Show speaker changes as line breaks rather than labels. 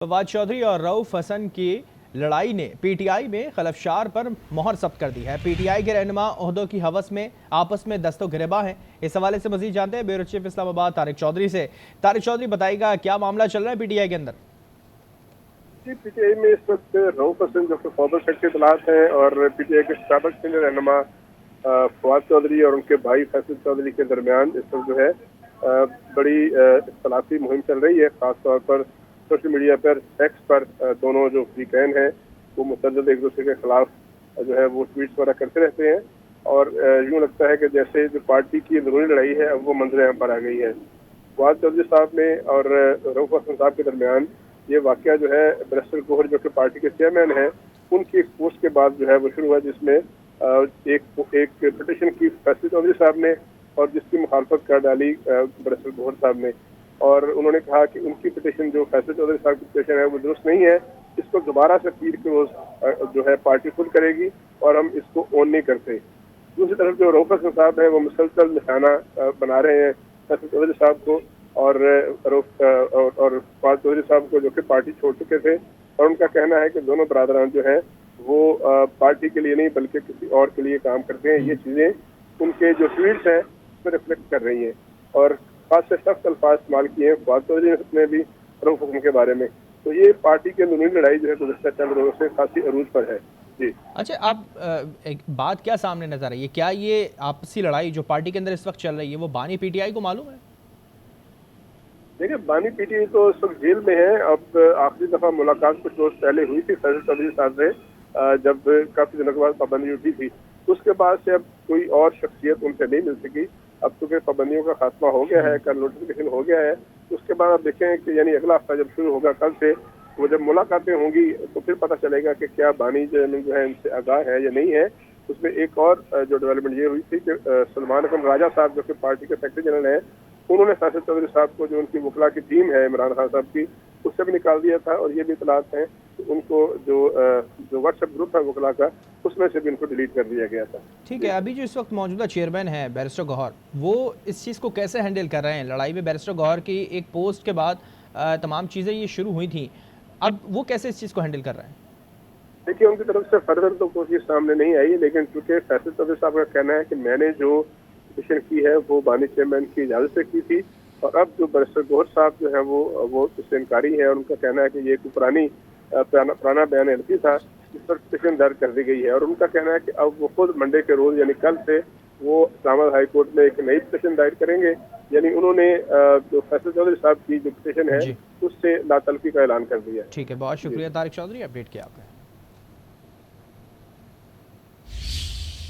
फवाद चौधरी और रऊफ हसन की लड़ाई ने पीटीआई में खलफशार पर मोहर जब्त कर दी है। पीटीआई के रहनुमा ओहदों की हवस में आपस में दस्तो गिरेबा हैं। इस हवाले से मजीद जानते हैं ब्यूरो चीफ इस्लामाबाद तारिक चौधरी से। तारिक चौधरी, बताइएगा क्या मामला चल रहा है पीटीआई के अंदर?
जी, पीटीआई में इस वक्त रऊफ हसन जो कि फॉर्मर सेक्रेटरी इत्तलात हैं और पीटीआई के साबिक सीनियर रहनुमा फवाद चौधरी और उनके भाई फैसल चौधरी के दरमियान इस वक्त जो है बड़ी इख्तलाफी मुहिम चल रही है। खासतौर पर सोशल मीडिया पर एक्स पर दोनों जो फ्रीकैन हैं वो मुतअद्दिद एक दूसरे के खिलाफ जो है वो ट्वीट्स वगैरह करते रहते हैं और यूँ लगता है कि जैसे जो पार्टी की अंदरूनी लड़ाई है अब वो मंजर आम पर आ गई है। फवाद चौधरी साहब ने और रऊफ हसन साहब के दरमियान ये वाकया जो है बैरिस्टर गोहर जो कि पार्टी के चेयरमैन हैं उनकी एक पोस्ट के बाद जो है वो शुरू हुआ, जिसमें एक पिटिशन की फैसल चौधरी साहब ने और जिसकी मुखालफत कर डाली बैरिस्टर गोहर साहब ने। और उन्होंने कहा कि उनकी पिटिशन जो फैसल चौधरी साहब की पिटिशन है वो दुरुस्त नहीं है, इसको दोबारा से पीर के रोज जो है पार्टी खुद करेगी और हम इसको ऑन नहीं करते। दूसरी तरफ जो रऊफ हसन साहब है वो मुसलसल निशाना बना रहे हैं फैसल चौधरी साहब को और फवाद चौधरी साहब को, जो कि पार्टी छोड़ चुके थे। और उनका कहना है कि दोनों बरादरान जो है वो पार्टी के लिए नहीं बल्कि किसी और के लिए काम करते हैं। ये चीजें उनके जो ट्वीट्स हैं उसमें रिफ्लेक्ट कर रही हैं और खास से सख्त अल्फाज इस्तेमाल किए हैं फवाद चौधरी ने भी रऊफ हसन के बारे में। तो ये पार्टी के अंदरूनी लड़ाई जो है गुज़श्ता चंद रोज़ों से खासी अरूज पर है। जी
अच्छा, आप एक बात क्या सामने नजर आई है, क्या ये आपसी लड़ाई जो पार्टी के अंदर इस वक्त चल रही है वो बानी पीटीआई को मालूम है?
देखिए, बानी पीटीआई तो इस वक्त जेल में है। अब आखिरी दफा मुलाकात कुछ रोज पहले हुई थी फैसल चौधरी साहब से, जब काफी दिनों के बाद पाबंदी उठी थी। उसके बाद से अब कोई और शख्सियत उनसे नहीं मिल सकी। अब चूंकि पाबंदियों का खात्मा हो गया है, कल नोटिफिकेशन हो गया है, उसके बाद आप देखें कि यानी अगला हफ्ता जब शुरू होगा कल से, वो जब मुलाकातें होंगी तो फिर पता चलेगा कि क्या बानी जो है इनसे आगाह है या नहीं है। उसमें एक और जो डेवलपमेंट ये हुई थी कि सलमान अकरम राजा साहब जो कि पार्टी के सेक्रेटरी जनरल हैं, उन्होंने फैसल चौधरी साहब को, जो उनकी वकला की टीम है इमरान खान साहब की, उससे भी निकाल दिया था। और ये भी इतलात हैं कि उनको जो व्हाट्सएप ग्रुप है वकला का, उसमें से भी उनको डिलीट कर दिया गया था।
ठीक है, अभी जो इस वक्त मौजूदा चेयरमैन है बैरिस्टर गौहर, वो इस चीज़ को कैसे हैंडल कर रहे हैं? लड़ाई में बैरिस्टर गौहर की एक पोस्ट के बाद तमाम चीज़ें ये शुरू हुई थी, अब वो कैसे इस चीज़ को हैंडल कर रहे हैं?
देखिए, उनकी तरफ से फर्दर तो कोशिश सामने नहीं आई, लेकिन चूंकि फैसल चौधरी साहब का कहना है कि मैंने जो पिटिशन की है वो बानी चेयरमैन की इजाजत से की थी और अब जो बैरिस्टर गौहर साहब जो है वो उससे इनकारी है और उनका कहना है कि ये एक पुराना बयान एलपी था जिस पर पिटिशन दर्ज कर दी गई है। और उनका कहना है कि अब वो खुद मंडे के रोज यानी कल से वो इस्लामाबाद हाई कोर्ट में एक नई पिटिशन दायर करेंगे। यानी उन्होंने जो फैसल चौधरी साहब की जो पिटिशन है उससे लातलफी का ऐलान कर दिया है।
ठीक है, बहुत शुक्रिया तारिक चौधरी, अपडेट किया आपने।